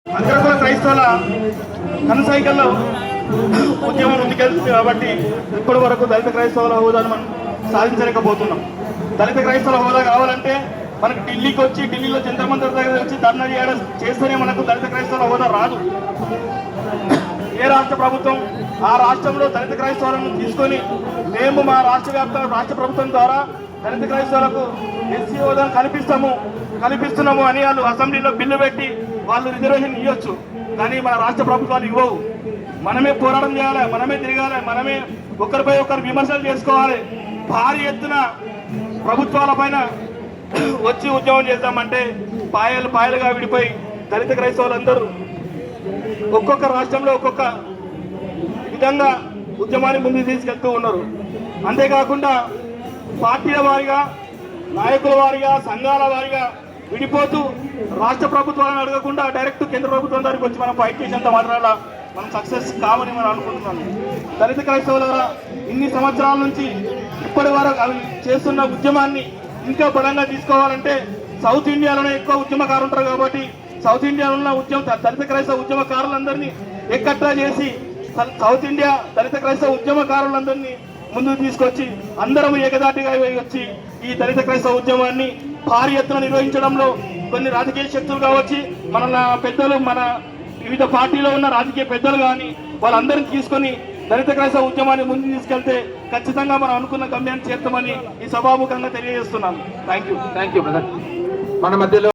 అగ్రకుల క్రైస్తవుల కనసాయికల్లో ఉద్యమం ముందుకెళ్తుంది కాబట్టి ఇప్పటి వరకు దళిత క్రైస్తవుల హోదాను మనం సాధించలేకపోతున్నాం. దళిత క్రైస్తవుల హోదా కావాలంటే మనకు ఢిల్లీకి వచ్చి ఢిల్లీలో జంతర్ మంతర్ దగ్గర వచ్చి ధర్నా చేయడం చేస్తేనే మనకు దళిత క్రైస్తవుల హోదా రాదు. ఏ రాష్ట్ర ప్రభుత్వం ఆ రాష్ట్రంలో దళిత క్రైస్తవులను తీసుకొని మేము మా రాష్ట్ర ప్రభుత్వం ద్వారా దళిత క్రైస్తవులకు ఎస్సీ హోదాను కల్పిస్తున్నాము అని వాళ్ళు అసెంబ్లీలో బిల్లు పెట్టి వాళ్ళు రిజర్వేషన్ ఇవ్వచ్చు. కానీ మన రాష్ట్ర ప్రభుత్వాలు ఇవ్వవు. మనమే పోరాటం చేయాలి, మనమే తిరగాలి, మనమే ఒకరిపై ఒకరు విమర్శలు చేసుకోవాలి. భారీ ఎత్తున ప్రభుత్వాల పైన వచ్చి ఉద్యమం చేద్దామంటే పాయలుగా విడిపోయి దళిత క్రైస్తవులందరూ ఒక్కొక్క రాష్ట్రంలో ఒక్కొక్క విధంగా ఉద్యమాన్ని ముందుకు తీసుకెళ్తూ ఉన్నారు. అంతేకాకుండా పార్టీల వారిగా, నాయకుల వారిగా, సంఘాల వారిగా విడిపోతూ రాష్ట్ర ప్రభుత్వాలను అడగకుండా డైరెక్ట్ కేంద్ర ప్రభుత్వం దగ్గరికి వచ్చి మనం ఫైట్ చేసేంత మాత్రాల మనం సక్సెస్ కావని మనం అనుకుంటున్నాను. దళిత క్రైస్తవుల ఇన్ని సంవత్సరాల నుంచి ఇప్పటి వరకు అవి చేస్తున్న ఉద్యమాన్ని ఇంకా బలంగా తీసుకోవాలంటే సౌత్ ఇండియాలోనే ఎక్కువ ఉద్యమకారులు ఉంటారు కాబట్టి సౌత్ ఇండియాలో ఉన్న దళిత క్రైస్తవ ఉద్యమకారులందరినీ ఎక్కట్లా చేసి సౌత్ ఇండియా దళిత క్రైస్తవ ఉద్యమకారులందరినీ ముందుకు తీసుకొచ్చి అందరం ఏకదాటిగా వచ్చి ఈ దళిత క్రైస్తవ ఉద్యమాన్ని భారీ ఎత్తున నిర్వహించడంలో కొన్ని రాజకీయ శక్తులు కావచ్చు, మన పెద్దలు, మన వివిధ పార్టీలో ఉన్న రాజకీయ పెద్దలు కానీ వాళ్ళందరినీ తీసుకొని దళిత క్రైస్తవ ఉద్యమాన్ని ముందుకు తీసుకెళ్తే ఖచ్చితంగా మనం అనుకున్న గమ్యాన్ని చేస్తామని ఈ సభాముఖంగా తెలియజేస్తున్నాను. Thank you brother. మన మధ్యలో